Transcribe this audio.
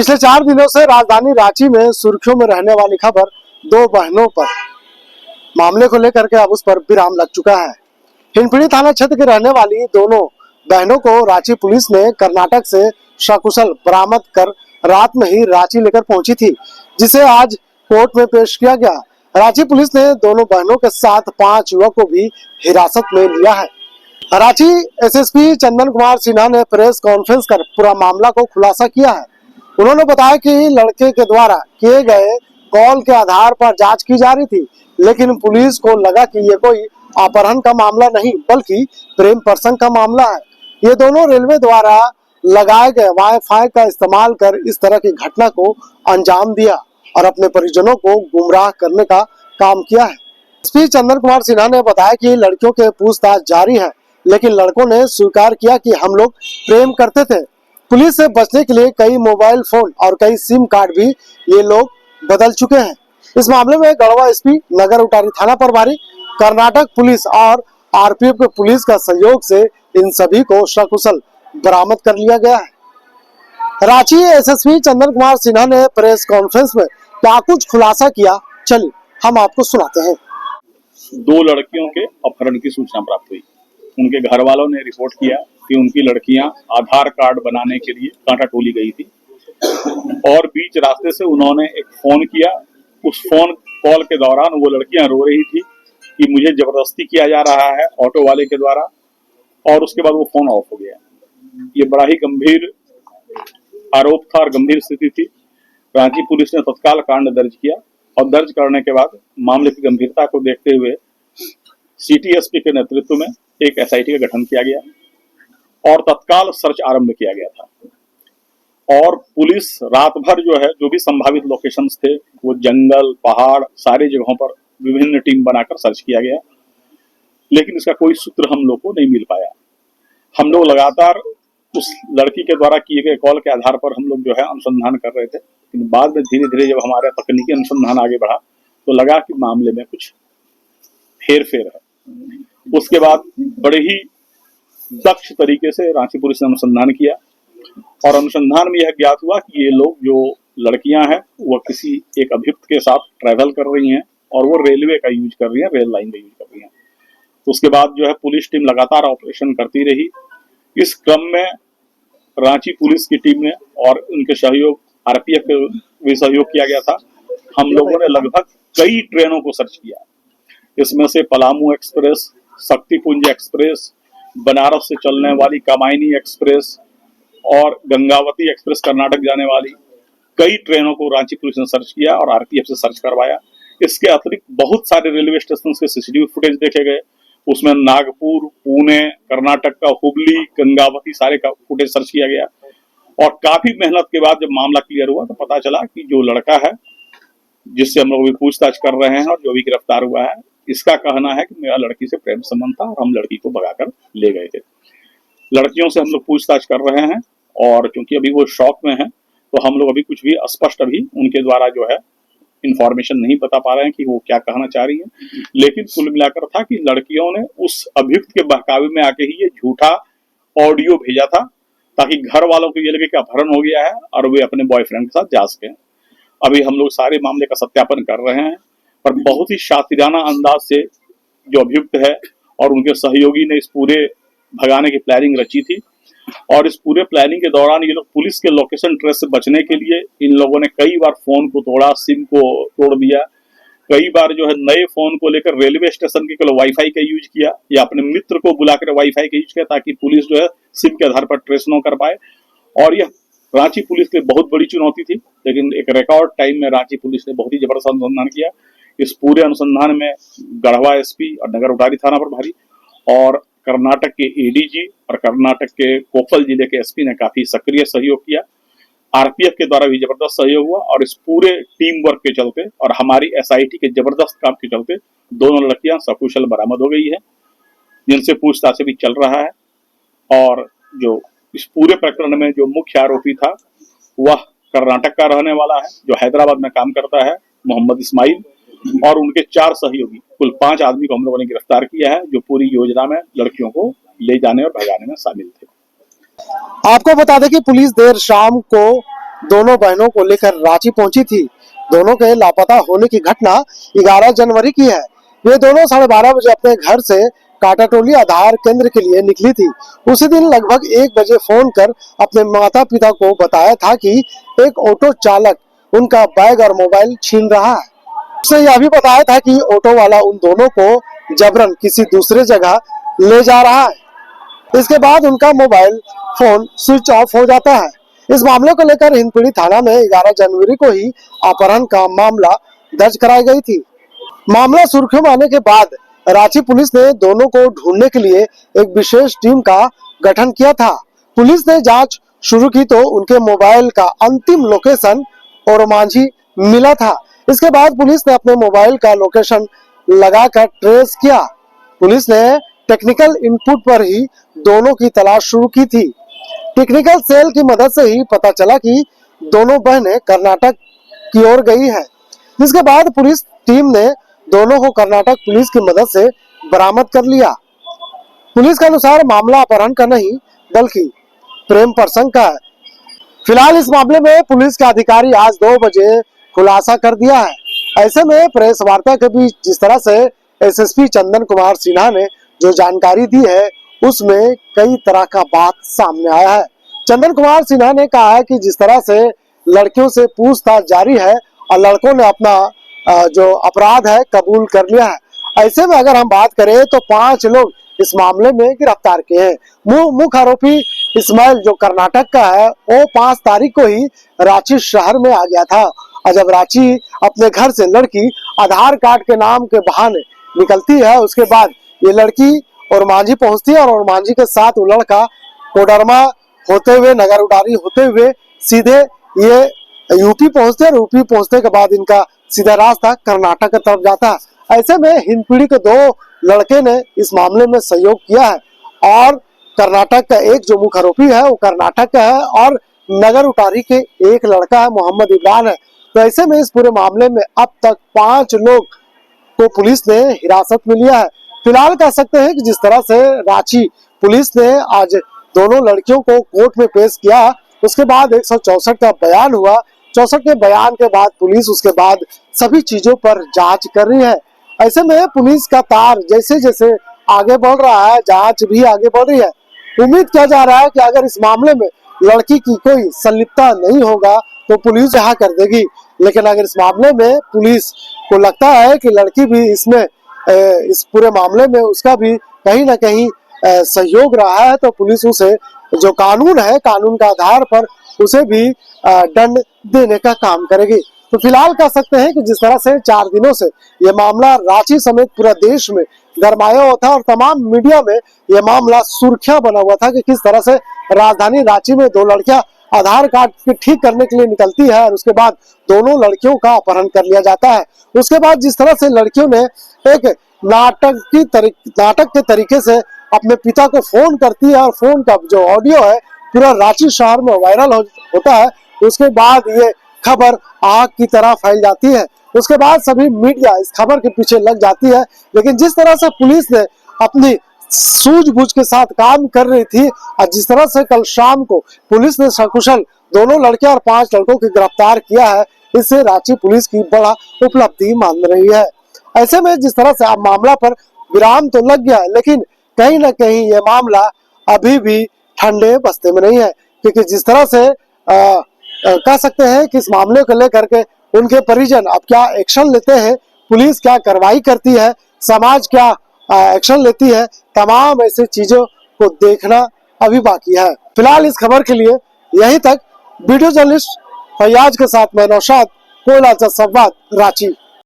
पिछले 4 दिनों से राजधानी रांची में सुर्खियों में रहने वाली खबर दो बहनों पर मामले को लेकर के अब उस पर विराम लग चुका है। हिंदपीढ़ी थाना क्षेत्र की रहने वाली दोनों बहनों को रांची पुलिस ने कर्नाटक से सकुशल बरामद कर रात में ही रांची लेकर पहुंची थी, जिसे आज कोर्ट में पेश किया गया। रांची पुलिस ने दोनों बहनों के साथ 5 युवकों को भी हिरासत में लिया है। रांची एसएसपी चंदन कुमार सिन्हा ने प्रेस कॉन्फ्रेंस कर पूरा मामला को खुलासा किया है। उन्होंने बताया कि लड़के के द्वारा किए गए कॉल के आधार पर जांच की जा रही थी, लेकिन पुलिस को लगा कि ये कोई अपहरण का मामला नहीं बल्कि प्रेम प्रसंग का मामला है। ये दोनों रेलवे द्वारा लगाए गए वाईफाई का इस्तेमाल कर इस तरह की घटना को अंजाम दिया और अपने परिजनों को गुमराह करने का काम किया है। एसपी चंदन कुमार सिन्हा ने बताया कि लड़कियों के पूछताछ जारी है, लेकिन लड़कों ने स्वीकार किया कि हम लोग प्रेम करते थे। पुलिस से बचने के लिए कई मोबाइल फोन और कई सिम कार्ड भी ये लोग बदल चुके हैं। इस मामले में गढ़वा एसपी, नगर उटारी थाना प्रभारी, कर्नाटक पुलिस और आरपीएफ के पुलिस का सहयोग से इन सभी को सकुशल बरामद कर लिया गया है। रांची एसएसपी चंदन कुमार सिन्हा ने प्रेस कॉन्फ्रेंस में क्या कुछ खुलासा किया, चलिए हम आपको सुनाते हैं। 2 लड़कियों के अपहरण की सूचना प्राप्त हुई। उनके घर वालों ने रिपोर्ट किया कि उनकी लड़कियां आधार कार्ड बनाने के लिए कांटा टोली गई थी और बीच रास्ते से उन्होंने एक फोन किया। उस फोन कॉल के दौरान वो लड़कियां रो रही थी कि मुझे जबरदस्ती किया जा रहा है ऑटो वाले के द्वारा, और उसके बाद वो फोन ऑफ हो गया। ये बड़ा ही गंभीर आरोप था और गंभीर स्थिति थी। रांची पुलिस ने तत्काल कांड दर्ज किया और दर्ज करने के बाद मामले की गंभीरता को देखते हुए सिटी एसपी के नेतृत्व में एक एसआईटी का गठन किया गया और तत्काल सर्च आरंभ किया गया था। और पुलिस रात भर जो भी संभावित लोकेशंस थे, वो जंगल, पहाड़, सारी जगहों पर विभिन्न टीम बनाकर सर्च किया गया, लेकिन इसका कोई सूत्र हम लोग को नहीं मिल पाया। हम लोग लगातार उस लड़की के द्वारा किए गए कॉल के आधार पर हम लोग अनुसंधान कर रहे थे, लेकिन बाद में धीरे धीरे जब हमारा तकनीकी अनुसंधान आगे बढ़ा तो लगा कि मामले में कुछ हेर फेर है। उसके बाद बड़े ही दक्ष तरीके से रांची पुलिस ने अनुसंधान किया और अनुसंधान में यह ज्ञात हुआ कि ये लोग जो लड़कियां हैं वो किसी एक अभियुक्त के साथ ट्रैवल कर रही हैं और वो रेलवे का यूज कर रही हैं, रेल लाइन का यूज कर रही हैं। उसके बाद पुलिस टीम लगातार ऑपरेशन करती रही। इस क्रम में रांची पुलिस की टीम ने और उनके सहयोग आरपीएफ के भी सहयोग किया गया था। हम लोगों ने लगभग कई ट्रेनों को सर्च किया। इसमें से पलामू एक्सप्रेस, शक्तिपुंज एक्सप्रेस, बनारस से चलने वाली कामायनी एक्सप्रेस और गंगावती एक्सप्रेस कर्नाटक जाने वाली कई ट्रेनों को रांची पुलिस ने सर्च किया और आरपीएफ से सर्च करवाया। इसके अतिरिक्त बहुत सारे रेलवे स्टेशन के सीसीटीवी फुटेज देखे गए। उसमें नागपुर, पुणे, कर्नाटक का हुबली, गंगावती सारे का फुटेज सर्च किया गया और काफी मेहनत के बाद जब मामला क्लियर हुआ तो पता चला कि जो लड़का है जिससे हम लोग भी पूछताछ कर रहे हैं और जो भी गिरफ्तार हुआ है, इसका कहना है कि मेरा लड़की से प्रेम संबंध था और हम लड़की को भगाकर ले गए थे। लड़कियों से हम लोग पूछताछ कर रहे हैं और क्योंकि अभी वो शॉक में है तो हम लोग अभी कुछ भी स्पष्ट अभी उनके द्वारा इंफॉर्मेशन नहीं बता पा रहे हैं कि वो क्या कहना चाह रही है। लेकिन कुल मिलाकर था कि लड़कियों ने उस अभियुक्त के बहकावे में आके ही ये झूठा ऑडियो भेजा था ताकि घर वालों को ये लगे कि अपहरण हो गया है और वे अपने बॉयफ्रेंड के साथ जा सकें। अभी हम लोग सारे मामले का सत्यापन कर रहे हैं पर बहुत ही शातिराना अंदाज से जो अभियुक्त है और उनके सहयोगी ने इस पूरे भगाने की प्लानिंग रची थी और इस पूरे प्लानिंग के दौरान ये लोग पुलिस के लोकेशन ट्रेस से बचने के लिए इन लोगों ने कई बार फोन को तोड़ा, सिम को तोड़ दिया, कई बार नए फोन को लेकर रेलवे स्टेशन के केवल वाईफाई का यूज किया या अपने मित्र को बुलाकर वाईफाई का यूज किया ताकि पुलिस सिम के आधार पर ट्रेस न कर पाए। और यह रांची पुलिस के लिए बहुत बड़ी चुनौती थी, लेकिन एक रिकॉर्ड टाइम में रांची पुलिस ने बहुत ही जबरदस्त अनुसंधान किया। इस पूरे अनुसंधान में गढ़वा एसपी और नगर उटारी थाना प्रभारी और कर्नाटक के एडीजी और कर्नाटक के कोपल जिले के एसपी ने काफी सक्रिय सहयोग किया। आरपीएफ के द्वारा भी जबरदस्त सहयोग हुआ और इस पूरे टीम वर्क के चलते और हमारी एसआईटी के जबरदस्त काम के चलते दोनों लड़कियां सकुशल बरामद हो गई है, जिनसे पूछताछ भी चल रहा है। और जो इस पूरे प्रकरण में जो मुख्य आरोपी था वह कर्नाटक का रहने वाला है जो हैदराबाद में काम करता है, मोहम्मद इस्माइल, और उनके 4 सहयोगी, कुल 5 आदमी को हम लोगों ने गिरफ्तार किया है जो पूरी योजना में लड़कियों को ले जाने और भगाने में शामिल थे। आपको बता दें कि पुलिस देर शाम को दोनों बहनों को लेकर रांची पहुंची थी। दोनों के लापता होने की घटना 11 जनवरी की है। ये दोनों 12:30 बजे अपने घर से काटाटोली आधार केंद्र के लिए निकली थी। उसी दिन लगभग 1 बजे फोन कर अपने माता पिता को बताया था कि एक ऑटो चालक उनका बैग और मोबाइल छीन रहा है। उसने यह भी बताया था कि ऑटो वाला उन दोनों को जबरन किसी दूसरे जगह ले जा रहा है। इसके बाद उनका मोबाइल फोन स्विच ऑफ हो जाता है। इस मामले को लेकर हिंदपीढ़ी थाना में 11 जनवरी को ही अपहरण का मामला दर्ज कराई गई थी। मामला सुर्खियों में आने के बाद रांची पुलिस ने दोनों को ढूंढने के लिए एक विशेष टीम का गठन किया था। पुलिस ने जांच शुरू की तो उनके मोबाइल का अंतिम लोकेशन और मांझी मिला था। इसके बाद पुलिस ने अपने मोबाइल का लोकेशन लगाकर ट्रेस किया। पुलिस ने टेक्निकल इनपुट पर ही दोनों की तलाश शुरू की थी। टेक्निकल सेल की मदद से ही पता चला कि दोनों बहनें कर्नाटक की ओर गई है। जिसके बाद पुलिस टीम ने दोनों को कर्नाटक पुलिस की मदद से बरामद कर लिया। पुलिस के अनुसार मामला अपहरण का नहीं बल्कि प्रेम प्रसंग का है। फिलहाल इस मामले में पुलिस के अधिकारी आज 2 बजे खुलासा कर दिया है। ऐसे में प्रेस वार्ता के बीच जिस तरह से एसएसपी चंदन कुमार सिन्हा ने जो जानकारी दी है उसमें कई तरह का बात सामने आया है। चंदन कुमार सिन्हा ने कहा है कि जिस तरह से लड़कियों से पूछताछ जारी है और लड़कों ने अपना जो अपराध है कबूल कर लिया है। ऐसे में अगर हम बात करें तो 5 लोग इस मामले में गिरफ्तार किए हैं। मुख्य आरोपी इस्माइल जो कर्नाटक का है वो 5 तारीख को ही रांची शहर में आ गया था। और जब रांची अपने घर से लड़की आधार कार्ड के नाम के बहाने निकलती है उसके बाद ये लड़की और मांझी पहुंचती है और मांझी के साथ वो लड़का कोडरमा होते हुए नगर उडारी होते हुए सीधे ये यूपी पहुंचते हैं। यूपी पहुंचने के बाद इनका सीधा रास्ता कर्नाटक की तरफ जाता है। ऐसे में हिंदपीढ़ी के 2 लड़के ने इस मामले में सहयोग किया है और कर्नाटक का एक जो मुख्य आरोपी है वो कर्नाटक का है और नगर उटारी के एक लड़का है मोहम्मद इमरान है। तो ऐसे में इस पूरे मामले में अब तक 5 लोग को पुलिस ने हिरासत में लिया है। फिलहाल कह सकते हैं कि जिस तरह से रांची पुलिस ने आज दोनों लड़कियों को कोर्ट में पेश किया उसके बाद 164 का बयान हुआ। 64 के बयान के बाद पुलिस उसके बाद सभी चीजों पर जांच कर रही है। ऐसे में पुलिस का तार जैसे जैसे आगे बढ़ रहा है जांच भी आगे बढ़ रही है। उम्मीद किया जा रहा है कि अगर इस मामले में लड़की की कोई संलिप्तता नहीं होगा तो पुलिस यहाँ कर देगी। लेकिन अगर इस मामले में पुलिस को लगता है कि लड़की भी इसमें इस पूरे मामले में उसका भी कहीं ना कहीं सहयोग रहा है तो पुलिस उसे जो कानून है कानून का आधार पर उसे भी दंड देने का काम करेगी। तो फिलहाल कह सकते हैं कि जिस तरह से 4 दिनों से ये मामला रांची समेत पूरा देश में गरमाया हुआ था और तमाम मीडिया में ये मामला सुर्खियां बना हुआ था कि किस तरह से राजधानी रांची में 2 लड़कियां आधार कार्ड ठीक करने के लिए निकलती है और उसके बाद दोनों लड़कियों का अपहरण कर लिया जाता है। उसके बाद जिस तरह से लड़कियों ने एक नाटक के तरीके से अपने पिता को फोन करती है और फोन का जो ऑडियो है पूरा रांची शहर में वायरल होता है। उसके बाद ये खबर आग की तरह फैल जाती है। उसके बाद सभी मीडिया इस खबर के पीछे लग जाती है। लेकिन जिस तरह से पुलिस ने अपनी सूझबूझ के साथ काम कर रही थी और जिस तरह से कल शाम को पुलिस ने सकुशल दोनों लड़के और 5 लड़कों को गिरफ्तार किया है इससे रांची पुलिस की बड़ा उपलब्धि मान रही है। ऐसे में जिस तरह से अब मामला पर विराम तो लग गया है लेकिन कहीं ना कहीं ये मामला अभी भी ठंडे बस्ते में नहीं है क्योंकि जिस तरह से कह सकते हैं कि इस मामले को लेकर के उनके परिजन अब क्या एक्शन लेते हैं, पुलिस क्या कार्रवाई करती है, समाज क्या एक्शन लेती है, तमाम ऐसी चीजों को देखना अभी बाकी है। फिलहाल इस खबर के लिए यहीं तक। वीडियो जर्नलिस्ट फैयाज के साथ मैं नौशाद, कोयला संवाद, रांची।